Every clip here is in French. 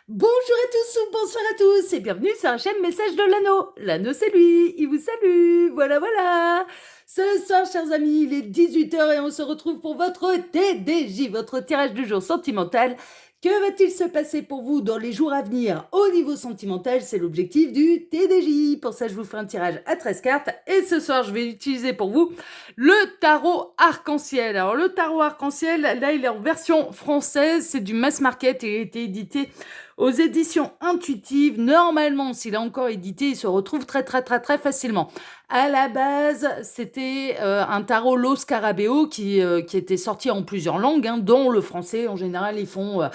Bonjour à tous ou bonsoir à tous et bienvenue sur la chaîne Message de l'Anneau. L'Anneau c'est lui, il vous salue, voilà. Ce soir chers amis, il est 18h et on se retrouve pour votre TDJ, votre tirage du jour sentimental. Que va-t-il se passer pour vous dans les jours à venir au niveau sentimental? C'est l'objectif du TDJ. Pour ça, je vous fais un tirage à 13 cartes. Et ce soir, je vais utiliser pour vous le tarot arc-en-ciel. Alors, le tarot arc-en-ciel, là, il est en version française. C'est du mass market et il a été édité aux éditions intuitives. Normalement, s'il est encore édité, il se retrouve très facilement. À la base, c'était un tarot Lo Scarabeo qui était sorti en plusieurs langues, hein, dont le français. En général, ils font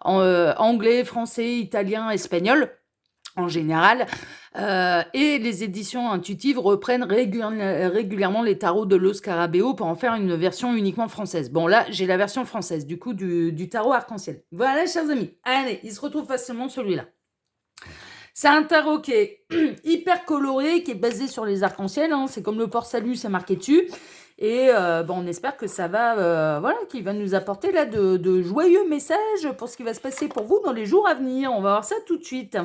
anglais, français, italien, espagnol en général. Et les éditions intuitives reprennent régulièrement les tarots de Lo Scarabeo pour en faire une version uniquement française. Bon, là, j'ai la version française, du coup, du tarot arc-en-ciel. Voilà, chers amis. Allez, il se retrouve facilement celui-là. C'est un tarot qui est hyper coloré, qui est basé sur les arcs-en-ciel. Hein. C'est comme le port-salut, c'est marqué dessus. Et bon, on espère que ça va, voilà, qu'il va nous apporter là de joyeux messages pour ce qui va se passer pour vous dans les jours à venir. On va voir ça tout de suite.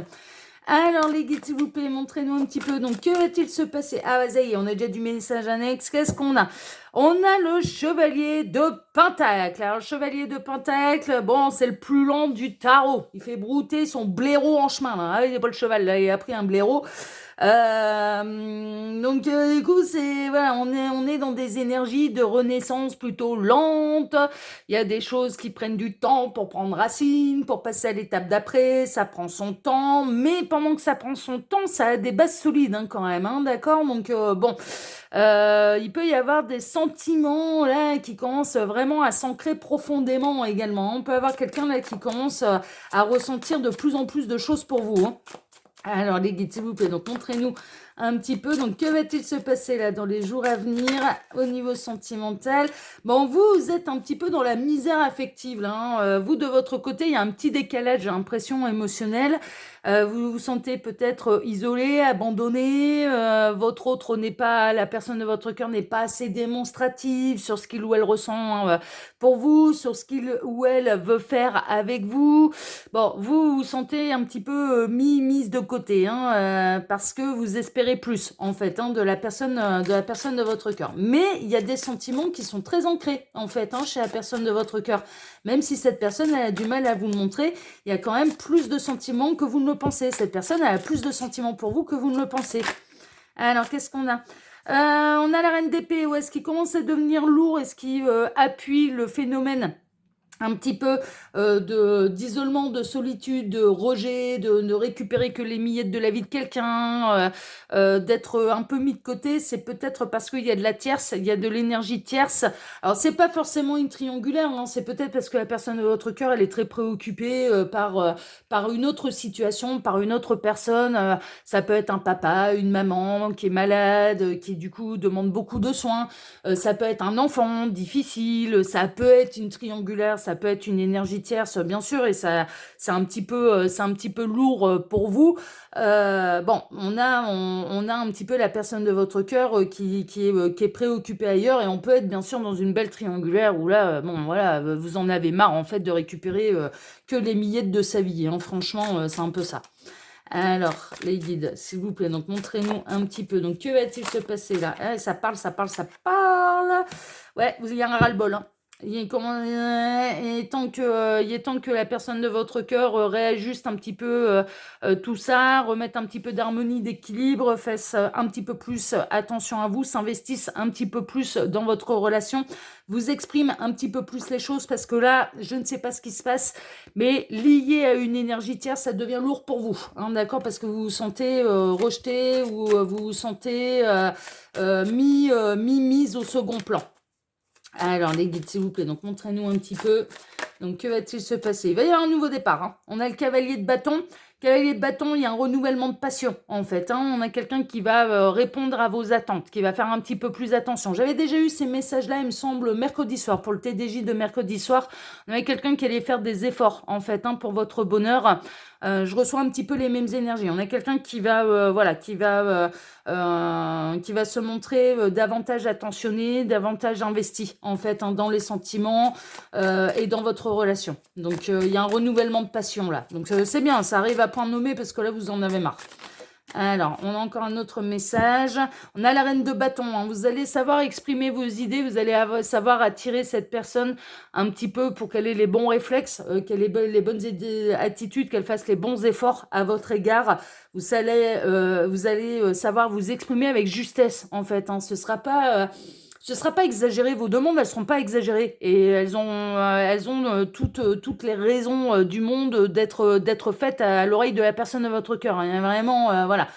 Alors les guides, s'il vous plaît, montrez-nous un petit peu. Donc, que va-t-il se passer? Ah, ça y est, on a déjà du message annexe. Qu'est-ce qu'on a? On a le chevalier de Pentacle. Alors, le chevalier de Pentacle, bon, c'est le plus lent du tarot. Il fait brouter son blaireau en chemin. Là. Ah, il n'est pas le cheval, là, il a pris un blaireau. Donc, du coup, c'est voilà, on est dans des énergies de renaissance plutôt lentes. Il y a des choses qui prennent du temps pour prendre racine, pour passer à l'étape d'après. Ça prend son temps, mais pendant que ça prend son temps, ça a des bases solides hein, quand même, hein, d'accord. Donc bon, il peut y avoir des sentiments là qui commencent vraiment à s'ancrer profondément également. On peut avoir quelqu'un là qui commence à ressentir de plus en plus de choses pour vous. Hein. Alors les guides, s'il vous plaît, donc montrez-nous un petit peu. Donc que va-t-il se passer là dans les jours à venir au niveau sentimental? Bon, vous êtes un petit peu dans la misère affective là. Hein. Vous de votre côté, il y a un petit décalage, j'ai l'impression émotionnel. Vous vous sentez peut-être isolé, abandonné. Votre autre n'est pas, la personne de votre cœur n'est pas assez démonstrative sur ce qu'il ou elle ressent hein, pour vous, sur ce qu'il ou elle veut faire avec vous. Bon, vous vous sentez un petit peu mise de côté, hein, parce que vous espérez plus, en fait, hein, de la personne de votre cœur. Mais il y a des sentiments qui sont très ancrés, en fait, hein, chez la personne de votre cœur. Même si cette personne elle a du mal à vous le montrer, il y a quand même plus de sentiments que vous ne le pensez. Cette personne elle a plus de sentiments pour vous que vous ne le pensez. Alors, qu'est-ce qu'on a? On a la reine d'épée, où est-ce qu'il commence à devenir lourd? Est-ce qu'il appuie le phénomène un petit peu d'isolement, de solitude, de rejet, de ne récupérer que les miettes de la vie de quelqu'un, d'être un peu mis de côté, c'est peut-être parce qu'il y a de la tierce, il y a de l'énergie tierce. Alors c'est pas forcément une triangulaire, hein, c'est peut-être parce que la personne de votre cœur, elle est très préoccupée par une autre situation, par une autre personne. Ça peut être un papa, une maman qui est malade, qui du coup demande beaucoup de soins. Ça peut être un enfant difficile, ça peut être une triangulaire, ça peut être une énergie tierce, bien sûr, et ça, c'est un petit peu lourd pour vous. Bon, on a un petit peu la personne de votre cœur qui est préoccupée ailleurs, et on peut être bien sûr dans une belle triangulaire où là, bon, voilà, vous en avez marre en fait de récupérer que les miettes de sa vie. Hein. Franchement, c'est un peu ça. Alors, les guides, s'il vous plaît, donc montrez-nous un petit peu. Donc, que va-t-il se passer là? Ça parle. Ouais, vous avez un ras-le-bol. Hein. Il est temps que la personne de votre cœur réajuste un petit peu tout ça, remette un petit peu d'harmonie, d'équilibre, fasse un petit peu plus attention à vous, s'investisse un petit peu plus dans votre relation, vous exprime un petit peu plus les choses parce que là, je ne sais pas ce qui se passe, mais lié à une énergie tierce, ça devient lourd pour vous, hein, d'accord? Parce que vous vous sentez rejeté ou vous vous sentez mise au second plan. Alors, les guides, s'il vous plaît, donc montrez-nous un petit peu. Donc, que va-t-il se passer? Il va y avoir un nouveau départ. Hein. On a le cavalier de bâton Cavalier de bâton, il y a un renouvellement de passion, en fait. On a quelqu'un qui va répondre à vos attentes, qui va faire un petit peu plus attention. J'avais déjà eu ces messages-là, il me semble, mercredi soir, pour le TDJ de mercredi soir. On avait quelqu'un qui allait faire des efforts, en fait, pour votre bonheur. Je reçois un petit peu les mêmes énergies. On a quelqu'un qui va, qui va se montrer davantage attentionné, davantage investi, en fait, dans les sentiments et dans votre relation. Donc, il y a un renouvellement de passion, là. Donc, c'est bien, ça arrive à point nommé, parce que là, vous en avez marre. Alors, on a encore un autre message. On a la reine de bâton. Vous allez savoir exprimer vos idées, vous allez savoir attirer cette personne un petit peu pour qu'elle ait les bons réflexes, qu'elle ait les bonnes attitudes, qu'elle fasse les bons efforts à votre égard. Vous allez savoir vous exprimer avec justesse, en fait. Ce sera pas exagéré, vos demandes, elles seront pas exagérées. Et elles ont toutes les raisons du monde d'être faites à l'oreille de la personne de votre cœur. Il y a vraiment, voilà.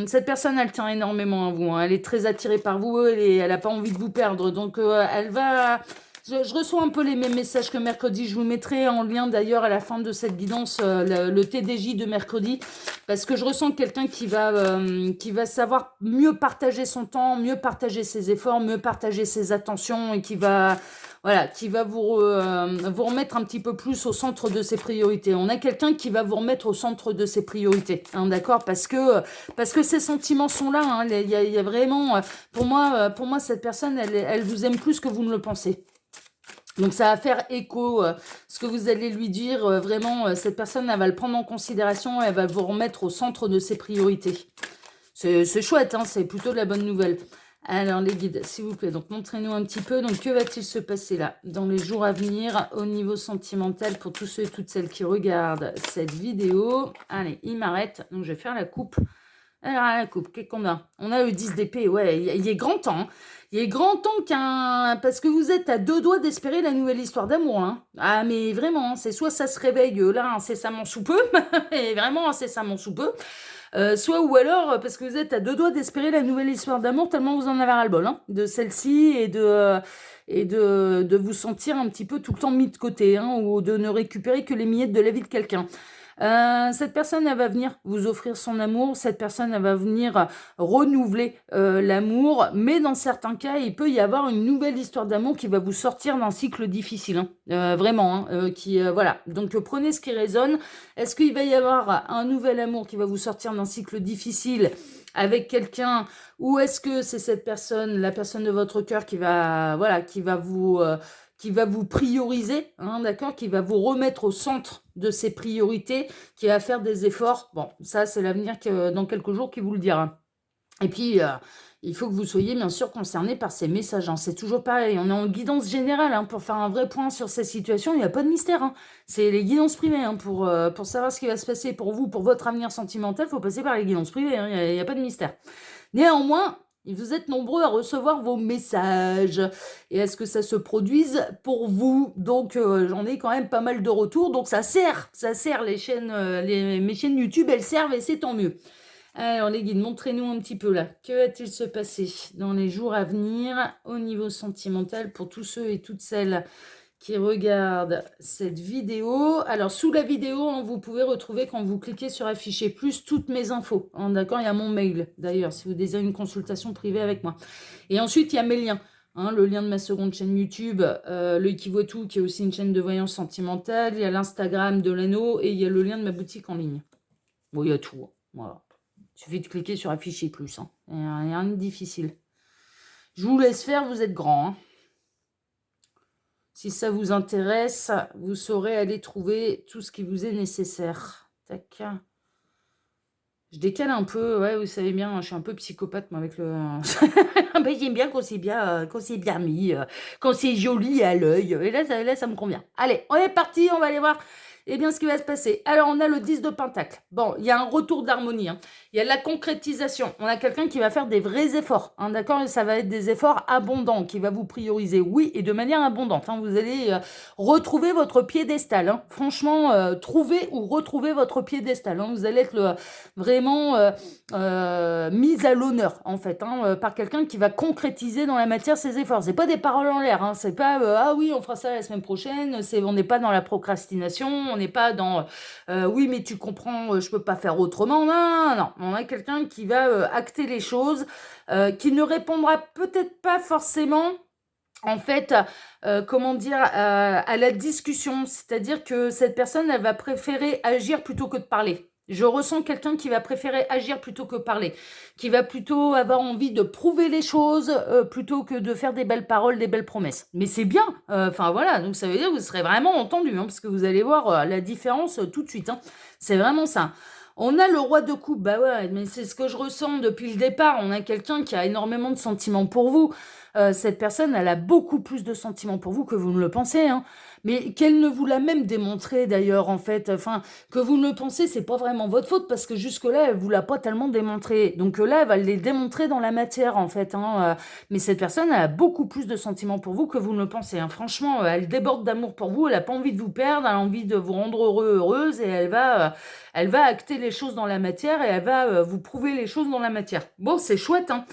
Cette personne, elle tient énormément à vous. Elle est très attirée par vous, elle a pas envie de vous perdre. Donc, elle va... Je reçois un peu les mêmes messages que mercredi. Je vous mettrai en lien d'ailleurs à la fin de cette guidance le TDJ de mercredi. Parce que je ressens quelqu'un qui va savoir mieux partager son temps, mieux partager ses efforts, mieux partager ses attentions et qui va vous remettre un petit peu plus au centre de ses priorités. On a quelqu'un qui va vous remettre au centre de ses priorités, d'accord, parce que ces sentiments sont là. Il y a vraiment, pour moi, cette personne, elle vous aime plus que vous ne le pensez. Donc ça va faire écho, ce que vous allez lui dire, vraiment, cette personne, elle va le prendre en considération, elle va vous remettre au centre de ses priorités. C'est chouette, c'est plutôt de la bonne nouvelle. Alors les guides, s'il vous plaît, donc montrez-nous un petit peu, donc que va-t-il se passer là, dans les jours à venir, au niveau sentimental, pour tous ceux et toutes celles qui regardent cette vidéo. Allez, il m'arrête, donc je vais faire la coupe. Alors, la coupe, qu'est-ce qu'on a? On a le 10 d'épée, ouais, il est grand temps. Il est grand temps parce que vous êtes à 2 doigts d'espérer la nouvelle histoire d'amour. Ah, mais vraiment, c'est soit ça se réveille là incessamment sous peu, et vraiment incessamment sous peu, soit ou alors parce que vous êtes à 2 doigts d'espérer la nouvelle histoire d'amour tellement vous en avez ras-le-bol de celle-ci et de vous sentir un petit peu tout le temps mis de côté ou de ne récupérer que les miettes de la vie de quelqu'un. Cette personne, elle va venir vous offrir son amour, cette personne, elle va venir renouveler l'amour, mais dans certains cas, il peut y avoir une nouvelle histoire d'amour qui va vous sortir d'un cycle difficile, vraiment, voilà. Donc, prenez ce qui résonne. Est-ce qu'il va y avoir un nouvel amour qui va vous sortir d'un cycle difficile avec quelqu'un, ou est-ce que c'est cette personne, la personne de votre cœur qui va vous prioriser, d'accord, qui va vous remettre au centre de ses priorités, qui va faire des efforts. Bon, ça, c'est l'avenir dans quelques jours qui vous le dira. Et puis, il faut que vous soyez bien sûr concerné par ces messages. C'est toujours pareil. On est en guidance générale pour faire un vrai point sur ces situations. Il n'y a pas de mystère. C'est les guidances privées. Pour savoir ce qui va se passer pour vous, pour votre avenir sentimental, il faut passer par les guidances privées. Il n'y a pas de mystère. Néanmoins, vous êtes nombreux à recevoir vos messages. Et est-ce que ça se produise pour vous? Donc, j'en ai quand même pas mal de retours. Donc, ça sert les chaînes, mes chaînes YouTube, elles servent et c'est tant mieux. Alors, les guides, montrez-nous un petit peu là. Que va-t-il se passer dans les jours à venir au niveau sentimental pour tous ceux et toutes celles qui regardent cette vidéo? Alors, sous la vidéo, vous pouvez retrouver, quand vous cliquez sur afficher plus, toutes mes infos. D'accord, il y a mon mail, d'ailleurs, si vous désirez une consultation privée avec moi. Et ensuite, il y a mes liens. Le lien de ma seconde chaîne YouTube, l'œil qui voit tout, qui est aussi une chaîne de voyance sentimentale. Il y a l'Instagram de l'anneau et il y a le lien de ma boutique en ligne. Bon, il y a tout. Voilà. Il suffit de cliquer sur afficher plus. Il n'y a rien de difficile. Je vous laisse faire, vous êtes grand. Si ça vous intéresse, vous saurez aller trouver tout ce qui vous est nécessaire. Tac. Je décale un peu, ouais, vous savez bien, je suis un peu psychopathe, moi, avec le... J'aime bien qu'on s'est bien mis, qu'on s'est joli à l'œil. Et là, ça me convient. Allez, on est parti, on va aller voir ce qui va se passer. Alors, on a le 10 de Pentacle. Bon, il y a un retour d'harmonie. Il y a la concrétisation. On a quelqu'un qui va faire des vrais efforts. D'accord, et ça va être des efforts abondants, qui va vous prioriser, oui, et de manière abondante. Vous allez retrouver votre piédestal. Franchement, trouver ou retrouver votre piédestal. Vous allez être vraiment mise à l'honneur, en fait, par quelqu'un qui va concrétiser dans la matière ses efforts. C'est pas des paroles en l'air. C'est pas ah oui, on fera ça la semaine prochaine. On n'est pas dans la procrastination. on n'est pas dans oui, mais tu comprends, je peux pas faire autrement. Non, non, non, non. On a quelqu'un qui va acter les choses, qui ne répondra peut-être pas forcément en fait, comment dire? À la discussion. C'est-à-dire que cette personne, elle va préférer agir plutôt que de parler. Je ressens quelqu'un qui va préférer agir plutôt que parler, qui va plutôt avoir envie de prouver les choses, plutôt que de faire des belles paroles, des belles promesses. Mais c'est bien, enfin voilà, donc ça veut dire que vous serez vraiment entendus, hein, parce que vous allez voir, la différence, tout de suite, hein. C'est vraiment ça. On a le roi de coupe, bah ouais, mais c'est ce que je ressens depuis le départ. On a quelqu'un qui a énormément de sentiments pour vous. Cette personne, elle a beaucoup plus de sentiments pour vous que vous ne le pensez, hein. Mais qu'elle ne vous l'a même démontré d'ailleurs, en fait. Enfin, que vous ne le pensez, c'est pas vraiment votre faute parce que jusque-là, elle vous l'a pas tellement démontré. Donc là, elle va les démontrer dans la matière, en fait, hein. Mais cette personne, elle a beaucoup plus de sentiments pour vous que vous ne le pensez, hein. Franchement, elle déborde d'amour pour vous. Elle a pas envie de vous perdre. Elle a envie de vous rendre heureux, heureuse, et elle va acter les choses dans la matière et elle va vous prouver les choses dans la matière. Bon, c'est chouette, hein.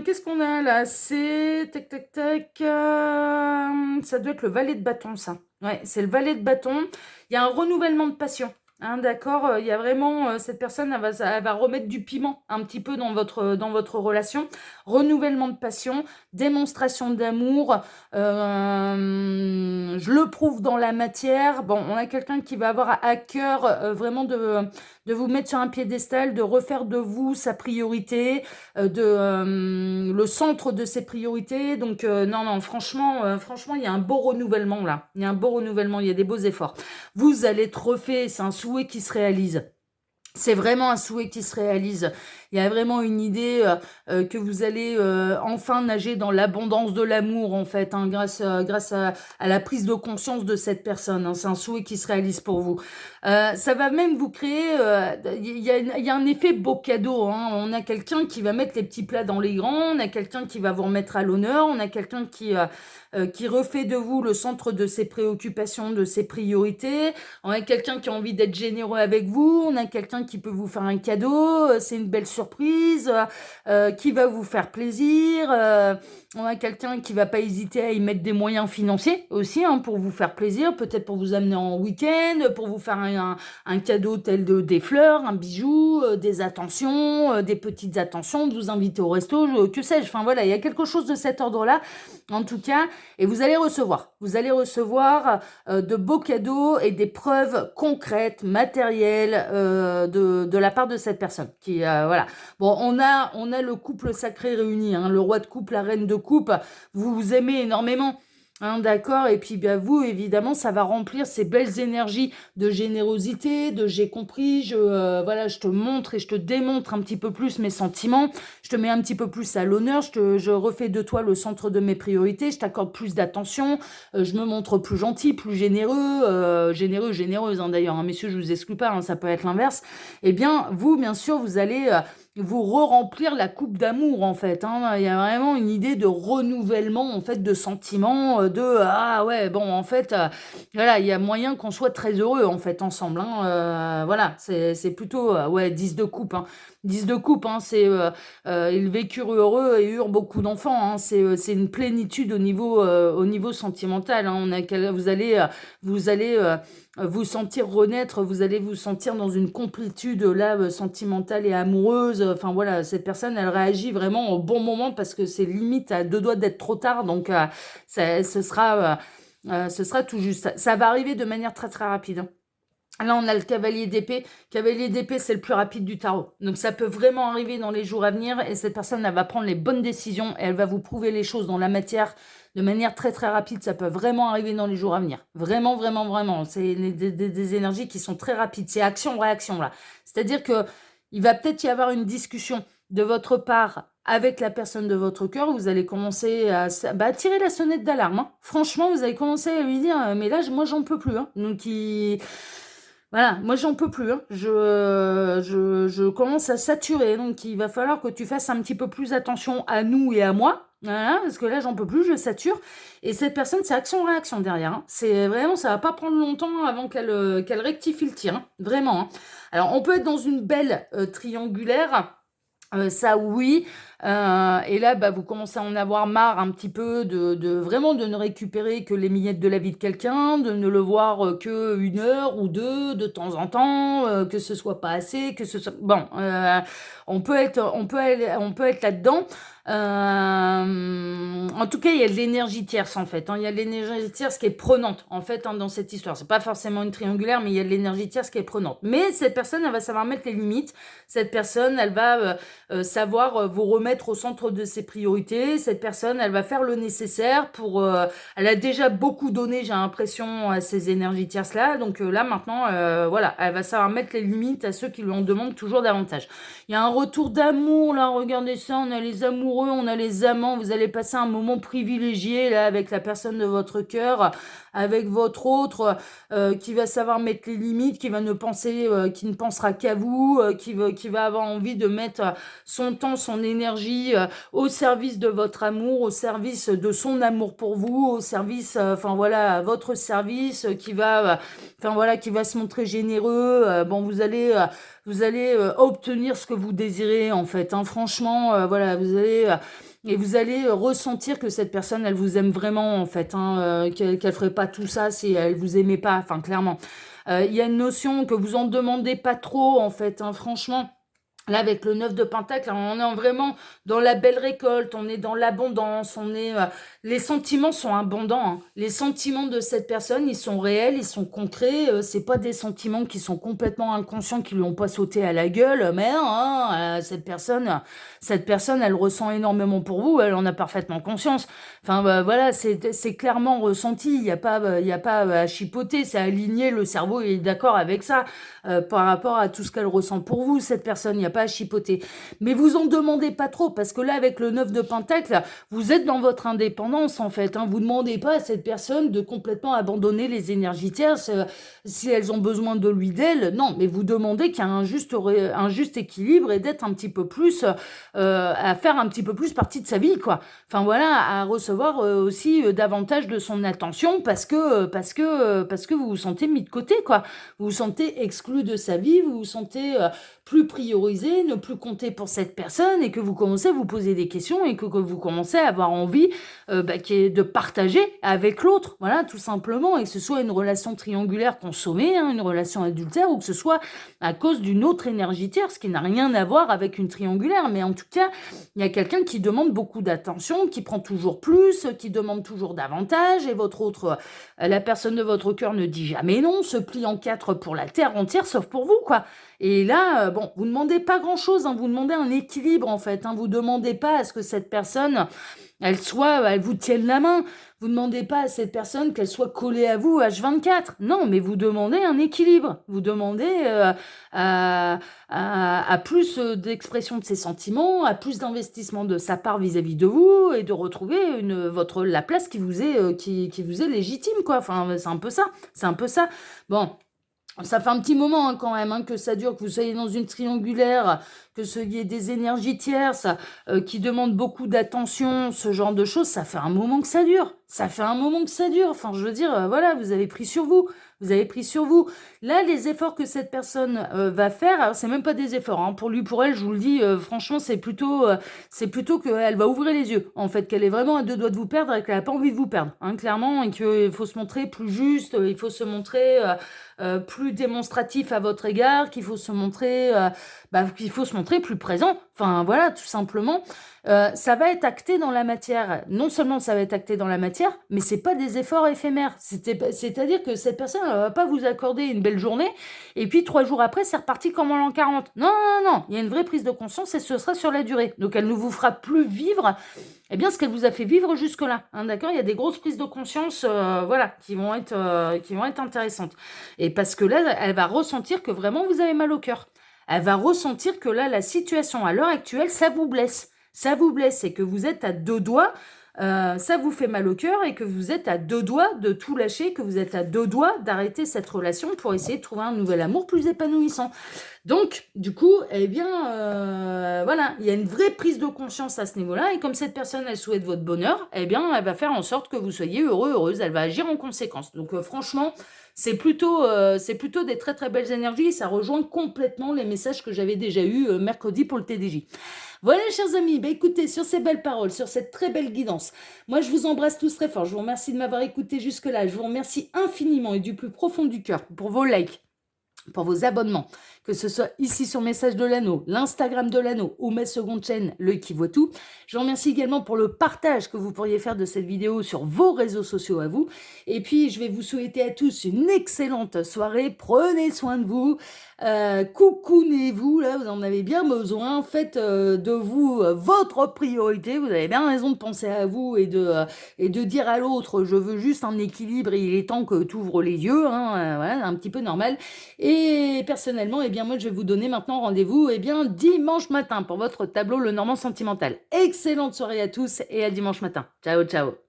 Qu'est-ce qu'on a là? C'est... Tac, tac, tac. Ça doit être le valet de bâton, ça. Ouais, c'est le valet de bâton. Il y a un renouvellement de passion. Hein, d'accord, il y a vraiment cette personne, elle va remettre du piment un petit peu dans votre relation. Renouvellement de passion, démonstration d'amour. Je le prouve dans la matière. Bon, on a quelqu'un qui va avoir à cœur vraiment de vous mettre sur un piédestal, de refaire de vous sa priorité, le centre de ses priorités. Donc non, non, franchement, franchement, il y a un beau renouvellement là. Il y a un beau renouvellement, il y a des beaux efforts. Vous allez être refait, c'est un souhait qui se réalise. C'est vraiment un souhait qui se réalise. Il y a vraiment une idée que vous allez enfin nager dans l'abondance de l'amour, en fait, hein, grâce à la prise de conscience de cette personne, hein. C'est un souhait qui se réalise pour vous. Ça va même vous créer... il y a un effet beau cadeau, hein. On a quelqu'un qui va mettre les petits plats dans les grands, on a quelqu'un qui va vous remettre à l'honneur, on a quelqu'un qui refait de vous le centre de ses préoccupations, de ses priorités. On a quelqu'un qui a envie d'être généreux avec vous, on a quelqu'un qui peut vous faire un cadeau, c'est une belle surprise, qui va vous faire plaisir. On a quelqu'un qui va pas hésiter à y mettre des moyens financiers aussi, hein, pour vous faire plaisir, peut-être pour vous amener en week-end, pour vous faire un cadeau tel des fleurs, un bijou, des attentions, des petites attentions, de vous inviter au resto, que sais-je. Enfin voilà, il y a quelque chose de cet ordre-là, en tout cas, et vous allez recevoir. Vous allez recevoir de beaux cadeaux et des preuves concrètes, matérielles, de la part de cette personne. Qui, voilà. Bon, on a le couple sacré réuni, hein, le roi de coupe, la reine de coupe. Vous vous aimez énormément. Hein, d'accord, et puis vous, évidemment, ça va remplir ces belles énergies de générosité, de j'ai compris, voilà, je te montre et je te démontre un petit peu plus mes sentiments, je te mets un petit peu plus à l'honneur, je refais de toi le centre de mes priorités, je t'accorde plus d'attention, je me montre plus gentil, plus généreux, généreuse, hein, d'ailleurs, hein, messieurs, je vous exclue pas, hein, ça peut être l'inverse. Eh bien, vous, bien sûr, vous allez... vous re-remplir la coupe d'amour, en fait, hein. Il y a vraiment une idée de renouvellement, en fait, de sentiments, ah ouais, bon, en fait, voilà, il y a moyen qu'on soit très heureux, en fait, ensemble, hein. Voilà, c'est plutôt, ouais, 10 de coupe, hein. 10 de coupe, hein, c'est ils vécurent heureux et eurent beaucoup d'enfants, hein. C'est une plénitude au niveau sentimental, hein. Vous allez vous sentir renaître, vous allez vous sentir dans une complétude là sentimentale et amoureuse. Enfin voilà, cette personne, elle réagit vraiment au bon moment parce que c'est limite à deux doigts d'être trop tard. Donc ce sera tout juste. Ça va arriver de manière très très rapide, hein. Là, on a le cavalier d'épée. Cavalier d'épée, c'est le plus rapide du tarot. Donc, ça peut vraiment arriver dans les jours à venir et cette personne, elle va prendre les bonnes décisions et elle va vous prouver les choses dans la matière de manière très, très rapide. Ça peut vraiment arriver dans les jours à venir. Vraiment, vraiment, vraiment. C'est des énergies qui sont très rapides. C'est action-réaction, là. C'est-à-dire que il va peut-être y avoir une discussion de votre part avec la personne de votre cœur. Vous allez commencer à tirer la sonnette d'alarme, hein. Franchement, vous allez commencer à lui dire, mais là, moi, j'en peux plus, hein. Donc, voilà, moi j'en peux plus, hein. Je commence à saturer, donc il va falloir que tu fasses un petit peu plus attention à nous et à moi, voilà, parce que là j'en peux plus, je sature. Et cette personne, c'est action-réaction derrière, hein. C'est vraiment, ça va pas prendre longtemps avant qu'elle rectifie le tir, hein. Vraiment, hein. Alors on peut être dans une belle triangulaire. Ça oui, et là, bah, vous commencez à en avoir marre un petit peu de vraiment de ne récupérer que les miettes de la vie de quelqu'un, de ne le voir, que 1 heure ou 2 de temps en temps, que ce soit pas assez, que ce soit bon, on peut être là-dedans. En tout cas, il y a de l'énergie tierce, en fait, hein. Il y a de l'énergie tierce qui est prenante, en fait, hein, dans cette histoire. C'est pas forcément une triangulaire, mais il y a de l'énergie tierce qui est prenante. Mais cette personne, elle va savoir mettre les limites. Cette personne, elle va, savoir vous remettre au centre de ses priorités. Cette personne, elle va faire le nécessaire pour... elle a déjà beaucoup donné, j'ai l'impression, à ces énergies tierces-là. Donc là, maintenant, voilà, elle va savoir mettre les limites à ceux qui lui en demandent toujours davantage. Il y a un retour d'amour, là, regardez ça, on a les amoureux, on a les amants. Vous allez passer un moment privilégié, là, avec la personne de votre cœur, avec votre autre, qui va savoir mettre les limites, qui ne pensera qu'à vous, qui va avoir envie de mettre son temps, son énergie au service de votre amour, au service de son amour pour vous, au service, enfin voilà, à votre service, enfin voilà, qui va se montrer généreux. Bon, vous allez obtenir ce que vous désirez en fait, hein. Franchement, voilà, vous allez ressentir que cette personne, elle vous aime vraiment en fait, hein, qu'elle ferait pas tout ça si elle vous aimait pas, enfin clairement. Il y a une notion que vous en demandez pas trop en fait, hein, franchement. Là, avec le 9 de Pentacle, on est vraiment dans la belle récolte, on est dans l'abondance, les sentiments sont abondants, hein. Les sentiments de cette personne, ils sont réels, ils sont concrets. C'est pas des sentiments qui sont complètement inconscients, qui lui ont pas sauté à la gueule. Mais hein, cette personne, elle ressent énormément pour vous, elle en a parfaitement conscience. Enfin, bah, voilà, c'est clairement ressenti. Il y a pas à chipoter, c'est aligné. Le cerveau est d'accord avec ça par rapport à tout ce qu'elle ressent pour vous, cette personne. Il n'y a pas à chipoter. Mais vous en demandez pas trop, parce que là, avec le 9 de Pentacle, vous êtes dans votre indépendance, en fait, hein. Vous ne demandez pas à cette personne de complètement abandonner les énergies tierces si elles ont besoin de lui, d'elle. Non, mais vous demandez qu'il y a un juste équilibre et d'être un petit peu plus, à faire un petit peu plus partie de sa vie, quoi. Enfin voilà, à recevoir aussi davantage de son attention parce que vous vous sentez mis de côté, quoi. Vous vous sentez exclu de sa vie, vous vous sentez plus priorisé, ne plus compter pour cette personne et que vous commencez à vous poser des questions et que vous commencez à avoir envie de partager avec l'autre, voilà, tout simplement, et que ce soit une relation triangulaire consommée, hein, une relation adultère, ou que ce soit à cause d'une autre énergie tierce qui n'a rien à voir avec une triangulaire, mais en tout cas, il y a quelqu'un qui demande beaucoup d'attention, qui prend toujours plus, qui demande toujours davantage, et la personne de votre cœur ne dit jamais non, se plie en quatre pour la terre entière, sauf pour vous, quoi. Et là, bon, vous ne demandez pas grand-chose, hein, vous demandez un équilibre, en fait, hein, vous ne demandez pas à ce que cette personne, elle vous tienne la main. Vous ne demandez pas à cette personne qu'elle soit collée à vous H24. Non, mais vous demandez un équilibre. Vous demandez à plus d'expression de ses sentiments, à plus d'investissement de sa part vis-à-vis de vous et de retrouver la place qui vous est légitime, quoi. Enfin, c'est un peu ça. C'est un peu ça. Bon. Ça fait un petit moment, hein, quand même, hein, que ça dure, que vous soyez dans une triangulaire, que ce y ait des énergies tierces qui demandent beaucoup d'attention, ce genre de choses. Ça fait un moment que ça dure. Ça fait un moment que ça dure. Enfin, je veux dire, voilà, vous avez pris sur vous. Vous avez pris sur vous. Là, les efforts que cette personne va faire, alors c'est même pas des efforts, hein. Pour lui, pour elle, je vous le dis, franchement, c'est plutôt qu'elle va ouvrir les yeux. En fait, qu'elle est vraiment à deux doigts de vous perdre et qu'elle n'a pas envie de vous perdre, hein, clairement, et qu'il faut se montrer plus juste, il faut se montrer plus démonstratif à votre égard, qu'il faut se montrer plus présent. Enfin, voilà, tout simplement. Ça va être acté dans la matière. Non seulement ça va être acté dans la matière, mais c'est pas des efforts éphémères. C'est-à-dire que cette personne, elle va pas vous accorder une belle journée, et puis 3 jours après, c'est reparti comme en l'an 40. Non, non, non, il y a une vraie prise de conscience et ce sera sur la durée. Donc elle ne vous fera plus vivre, ce qu'elle vous a fait vivre jusque-là, hein, d'accord. Il y a des grosses prises de conscience, voilà, qui vont être intéressantes. Et parce que là, elle va ressentir que vraiment vous avez mal au cœur. Elle va ressentir que là, la situation à l'heure actuelle, ça vous blesse. Ça vous blesse et que vous êtes à deux doigts, ça vous fait mal au cœur et que vous êtes à deux doigts de tout lâcher, que vous êtes à deux doigts d'arrêter cette relation pour essayer de trouver un nouvel amour plus épanouissant. Donc, du coup, voilà, il y a une vraie prise de conscience à ce niveau-là, et comme cette personne, elle souhaite votre bonheur, elle va faire en sorte que vous soyez heureux, heureuse, elle va agir en conséquence. Donc, franchement, C'est plutôt des très, très belles énergies. Ça rejoint complètement les messages que j'avais déjà eus, mercredi pour le TDJ. Voilà, chers amis, bah, écoutez, sur ces belles paroles, sur cette très belle guidance, moi, je vous embrasse tous très fort. Je vous remercie de m'avoir écouté jusque-là. Je vous remercie infiniment et du plus profond du cœur pour vos likes, pour vos abonnements, que ce soit ici sur Message de l'Anneau, l'Instagram de l'Anneau ou ma seconde chaîne, L'œil qui voit tout. Je vous remercie également pour le partage que vous pourriez faire de cette vidéo sur vos réseaux sociaux à vous. Et puis, je vais vous souhaiter à tous une excellente soirée. Prenez soin de vous. Coucounez-vous, là, vous en avez bien besoin. Faites de vous votre priorité. Vous avez bien raison de penser à vous et de dire à l'autre, je veux juste un équilibre et il est temps que tu ouvres les yeux. Hein, voilà, un petit peu normal. Et personnellement, eh bien, moi, je vais vous donner maintenant rendez-vous dimanche matin pour votre tableau Le Normand Sentimental. Excellente soirée à tous et à dimanche matin. Ciao, ciao.